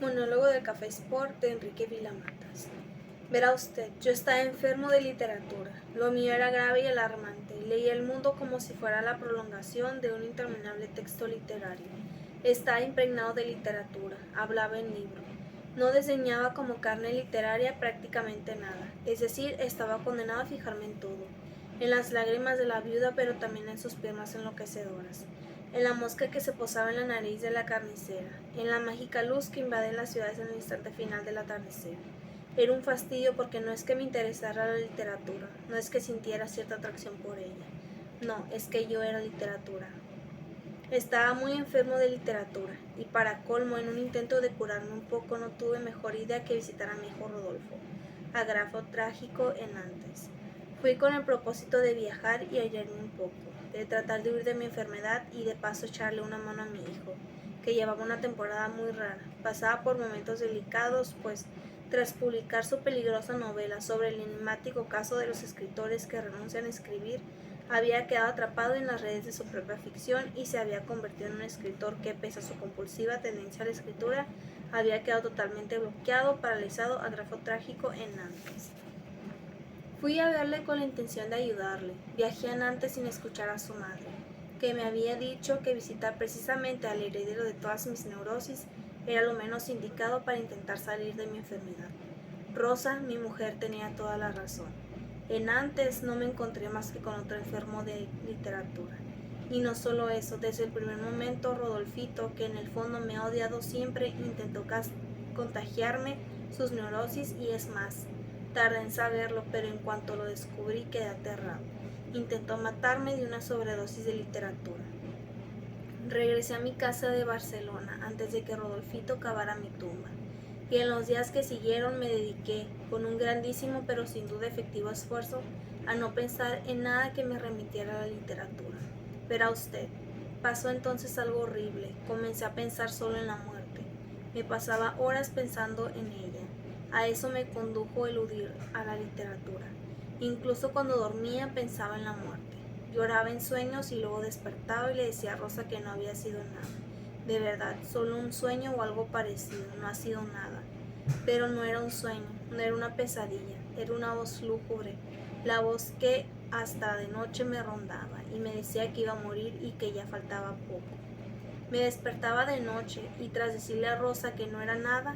Monólogo del Café Sport de Enrique Vilamatas. Verá usted, yo estaba enfermo de literatura. Lo mío era grave y alarmante. Leía el mundo como si fuera la prolongación de un interminable texto literario. Estaba impregnado de literatura, hablaba en libro. No diseñaba como carne literaria prácticamente nada, es decir, estaba condenado a fijarme en todo, en las lágrimas de la viuda, pero también en sus piernas enloquecedoras, en la mosca que se posaba en la nariz de la carnicera, en la mágica luz que invade las ciudades en el instante final del atardecer. Era un fastidio porque no es que me interesara la literatura, no es que sintiera cierta atracción por ella, no, es que yo era literatura. Estaba muy enfermo de literatura, y para colmo, en un intento de curarme un poco, no tuve mejor idea que visitar a mi hijo Rodolfo, a Grafo Trágico en Nantes. Fui con el propósito de viajar y hallarme un poco, de tratar de huir de mi enfermedad y de paso echarle una mano a mi hijo, que llevaba una temporada muy rara. Pasaba por momentos delicados, pues, tras publicar su peligrosa novela sobre el enigmático caso de los escritores que renuncian a escribir, había quedado atrapado en las redes de su propia ficción y se había convertido en un escritor que, pese a su compulsiva tendencia a la escritura, había quedado totalmente bloqueado, paralizado, a Grafo Trágico en Nantes. Fui a verle con la intención de ayudarle. Viajé a Nantes sin escuchar a su madre, que me había dicho que visitar precisamente al heredero de todas mis neurosis era lo menos indicado para intentar salir de mi enfermedad. Rosa, mi mujer, tenía toda la razón. En Nantes no me encontré más que con otro enfermo de literatura. Y no solo eso, desde el primer momento Rodolfito, que en el fondo me ha odiado siempre, intentó contagiarme sus neurosis y es más. Tardé en saberlo, pero en cuanto lo descubrí quedé aterrado. Intentó matarme de una sobredosis de literatura. Regresé a mi casa de Barcelona antes de que Rodolfito cavara mi tumba, y en los días que siguieron me dediqué, con un grandísimo pero sin duda efectivo esfuerzo, a no pensar en nada que me remitiera a la literatura. Verá usted, pasó entonces algo horrible, comencé a pensar solo en la muerte. Me pasaba horas pensando en ella. A eso me condujo eludir a la literatura. Incluso cuando dormía pensaba en la muerte. Lloraba en sueños y luego despertaba y le decía a Rosa que no había sido nada. De verdad, solo un sueño o algo parecido, no ha sido nada. Pero no era un sueño, no era una pesadilla, era una voz lúgubre, la voz que hasta de noche me rondaba y me decía que iba a morir y que ya faltaba poco. Me despertaba de noche y tras decirle a Rosa que no era nada,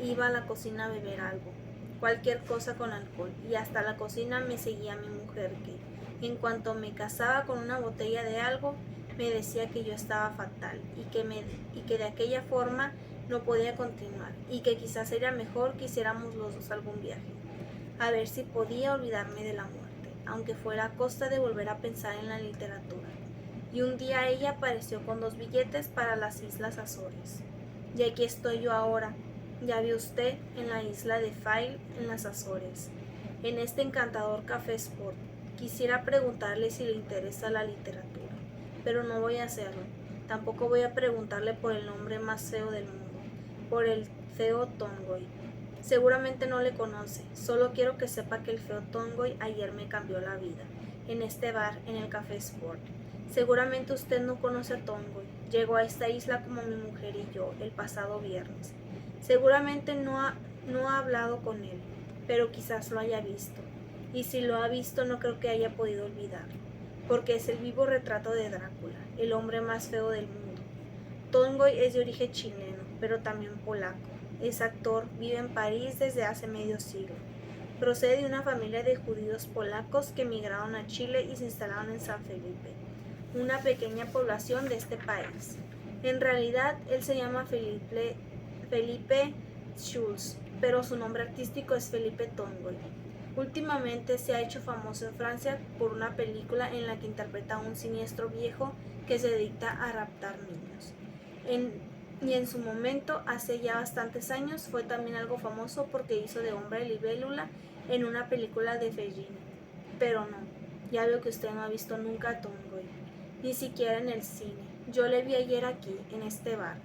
iba a la cocina a beber algo, cualquier cosa con alcohol, y hasta la cocina me seguía mi mujer que, en cuanto me casaba con una botella de algo, me decía que yo estaba fatal y que de aquella forma no podía continuar y que quizás sería mejor que hiciéramos los dos algún viaje, a ver si podía olvidarme de la muerte, aunque fuera a costa de volver a pensar en la literatura. Y un día ella apareció con 2 billetes para las Islas Azores. Y aquí estoy yo ahora, ya ve usted, en la isla de Fail, en las Azores, en este encantador café Sport. Quisiera preguntarle si le interesa la literatura, pero no voy a hacerlo. Tampoco voy a preguntarle por el nombre más feo del mundo, por el feo Tongoy. Seguramente no le conoce, solo quiero que sepa que el feo Tongoy ayer me cambió la vida, en este bar, en el café Sport. Seguramente usted no conoce a Tongoy. Llegó a esta isla como mi mujer y yo el pasado viernes. Seguramente no ha hablado con él, pero quizás lo haya visto. Y si lo ha visto no creo que haya podido olvidarlo, porque es el vivo retrato de Drácula, el hombre más feo del mundo. Tongoy es de origen chileno, pero también polaco. Es actor, vive en París desde hace medio siglo. Procede de una familia de judíos polacos que emigraron a Chile y se instalaron en San Felipe, una pequeña población de este país. En realidad, él se llama Felipe Schulz, pero su nombre artístico es Felipe Tongoy. Últimamente se ha hecho famoso en Francia por una película en la que interpreta a un siniestro viejo que se dedica a raptar niños. Y en su momento, hace ya bastantes años, fue también algo famoso porque hizo de hombre libélula en una película de Fellini. Pero no, ya veo que usted no ha visto nunca a Tongoy, ni siquiera en el cine. Yo le vi ayer aquí, en este bar.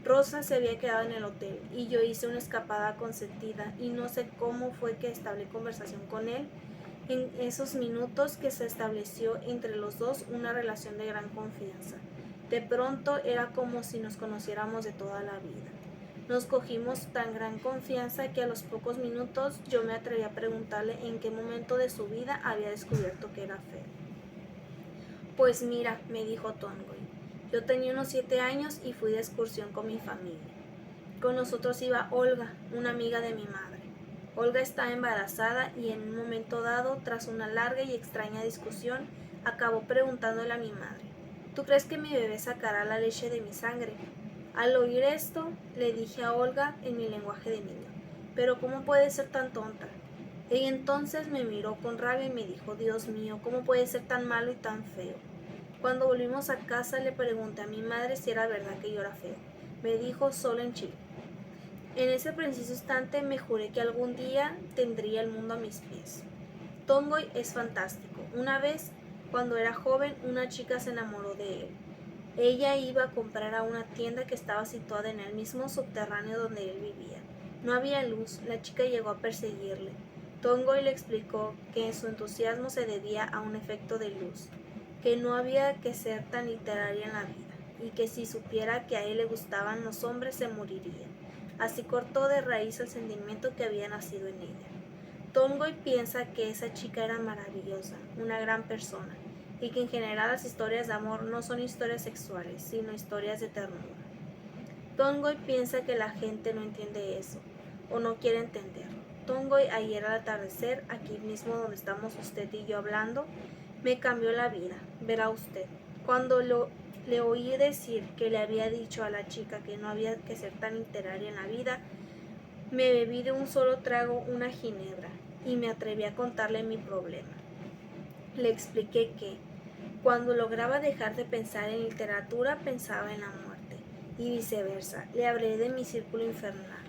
Rosa se había quedado en el hotel y yo hice una escapada consentida y no sé cómo fue que establecí conversación con él. En esos minutos que se estableció entre los dos una relación de gran confianza. De pronto era como si nos conociéramos de toda la vida. Nos cogimos tan gran confianza que a los pocos minutos yo me atreví a preguntarle en qué momento de su vida había descubierto que era feo. Pues mira, me dijo Tongoy, yo tenía unos 7 años y fui de excursión con mi familia. Con nosotros iba Olga, una amiga de mi madre. Olga estaba embarazada y en un momento dado, tras una larga y extraña discusión, acabó preguntándole a mi madre, ¿tú crees que mi bebé sacará la leche de mi sangre? Al oír esto, le dije a Olga en mi lenguaje de niño, ¿pero cómo puede ser tan tonta? Ella entonces me miró con rabia y me dijo, Dios mío, ¿cómo puede ser tan malo y tan feo? Cuando volvimos a casa le pregunté a mi madre si era verdad que yo era feo. Me dijo, solo en Chile. En ese preciso instante me juré que algún día tendría el mundo a mis pies. Tongoy es fantástico. Una vez, cuando era joven, una chica se enamoró de él. Ella iba a comprar a una tienda que estaba situada en el mismo subterráneo donde él vivía. No había luz, la chica llegó a perseguirle. Tongoy le explicó que su entusiasmo se debía a un efecto de luz, que no había que ser tan literaria en la vida, y que si supiera que a él le gustaban los hombres se moriría. Así cortó de raíz el sentimiento que había nacido en ella. Tongoy piensa que esa chica era maravillosa, una gran persona, y que en general las historias de amor no son historias sexuales, sino historias de ternura. Tongoy piensa que la gente no entiende eso, o no quiere entenderlo. Tongoy, ayer al atardecer, aquí mismo donde estamos usted y yo hablando, me cambió la vida, verá usted. Cuando le oí decir que le había dicho a la chica que no había que ser tan literaria en la vida, me bebí de un solo trago una ginebra y me atreví a contarle mi problema. Le expliqué que, cuando lograba dejar de pensar en literatura, pensaba en la muerte, y viceversa. Le hablé de mi círculo infernal.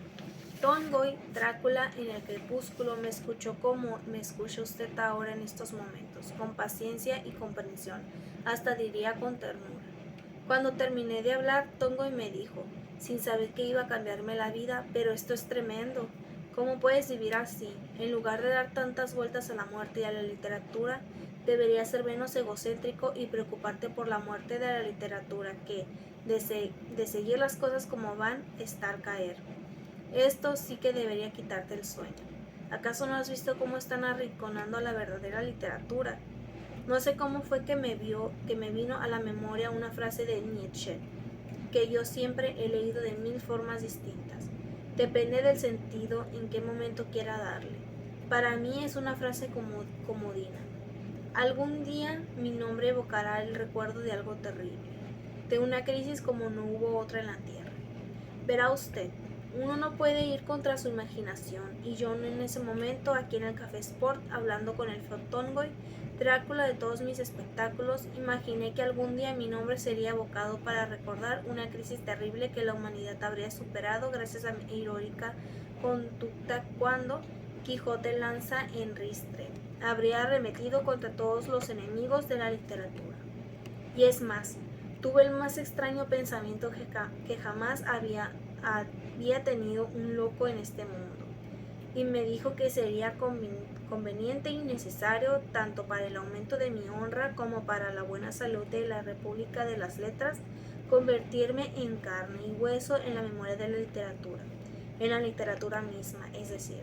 Tongoy, Drácula en el crepúsculo, me escuchó como me escucha usted ahora en estos momentos, con paciencia y comprensión, hasta diría con ternura. Cuando terminé de hablar, Tongoy me dijo, sin saber que iba a cambiarme la vida, pero esto es tremendo. ¿Cómo puedes vivir así? En lugar de dar tantas vueltas a la muerte y a la literatura, deberías ser menos egocéntrico y preocuparte por la muerte de la literatura que, de seguir las cosas como van, estar caer. Esto sí que debería quitarte el sueño. ¿Acaso no has visto cómo están arrinconando a la verdadera literatura? No sé cómo fue que me vino a la memoria una frase de Nietzsche, que yo siempre he leído de 1000 formas distintas. Depende del sentido en qué momento quiera darle. Para mí es una frase comodina. Algún día mi nombre evocará el recuerdo de algo terrible, de una crisis como no hubo otra en la tierra. Verá usted, uno no puede ir contra su imaginación, y yo en ese momento, aquí en el Café Sport, hablando con el feo Tongoy, Drácula de todos mis espectáculos, imaginé que algún día mi nombre sería evocado para recordar una crisis terrible que la humanidad habría superado gracias a mi heroica conducta cuando Quijote lanza en ristre habría arremetido contra todos los enemigos de la literatura. Y es más, tuve el más extraño pensamiento que jamás había tenido un loco en este mundo, y me dijo que sería conveniente y necesario tanto para el aumento de mi honra como para la buena salud de la República de las Letras convertirme en carne y hueso en la memoria de la literatura, en la literatura misma, es decir,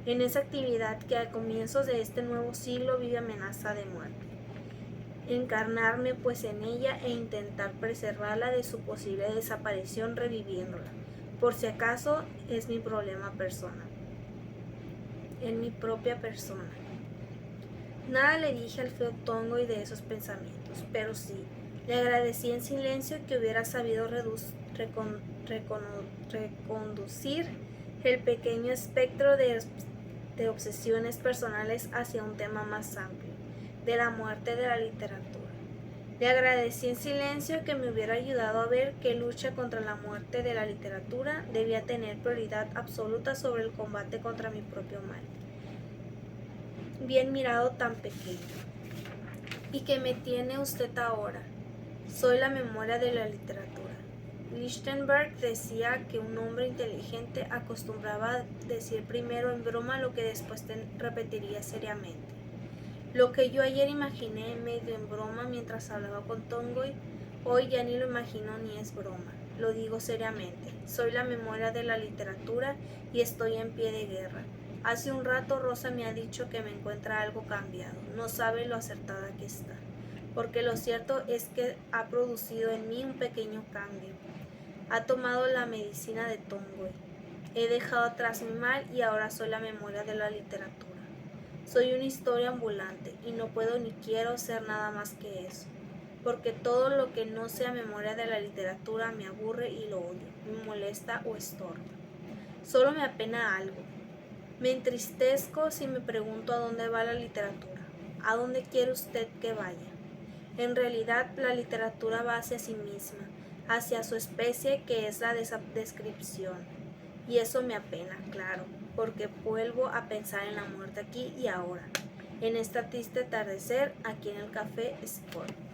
en esa actividad que a comienzos de este nuevo siglo vive amenaza de muerte. Encarnarme pues en ella e intentar preservarla de su posible desaparición reviviéndola, por si acaso es mi problema personal, en mi propia persona. Nada le dije al feo Tongoy de esos pensamientos, pero sí, le agradecí en silencio que hubiera sabido reconducir el pequeño espectro de obsesiones personales hacia un tema más amplio, de la muerte de la literatura. Le agradecí en silencio que me hubiera ayudado a ver que lucha contra la muerte de la literatura debía tener prioridad absoluta sobre el combate contra mi propio mal. Bien mirado tan pequeño. ¿Y que me tiene usted ahora? Soy la memoria de la literatura. Lichtenberg decía que un hombre inteligente acostumbraba a decir primero en broma lo que después repetiría seriamente. Lo que yo ayer imaginé medio en broma mientras hablaba con Tongoy, hoy ya ni lo imagino ni es broma. lo digo seriamente. Soy la memoria de la literatura y estoy en pie de guerra. Hace un rato Rosa me ha dicho que me encuentra algo cambiado. No sabe lo acertada que está. Porque lo cierto es que ha producido en mí un pequeño cambio. Ha tomado la medicina de Tongoy. He dejado atrás mi mal y ahora soy la memoria de la literatura. Soy una historia ambulante y no puedo ni quiero ser nada más que eso. Porque todo lo que no sea memoria de la literatura me aburre y lo odio, me molesta o estorba. Solo me apena algo. Me entristezco si me pregunto a dónde va la literatura. ¿A dónde quiere usted que vaya? En realidad, la literatura va hacia sí misma, hacia su especie que es la descripción. Y eso me apena, claro, porque vuelvo a pensar en la muerte aquí y ahora, en este triste atardecer aquí en el Café Sport.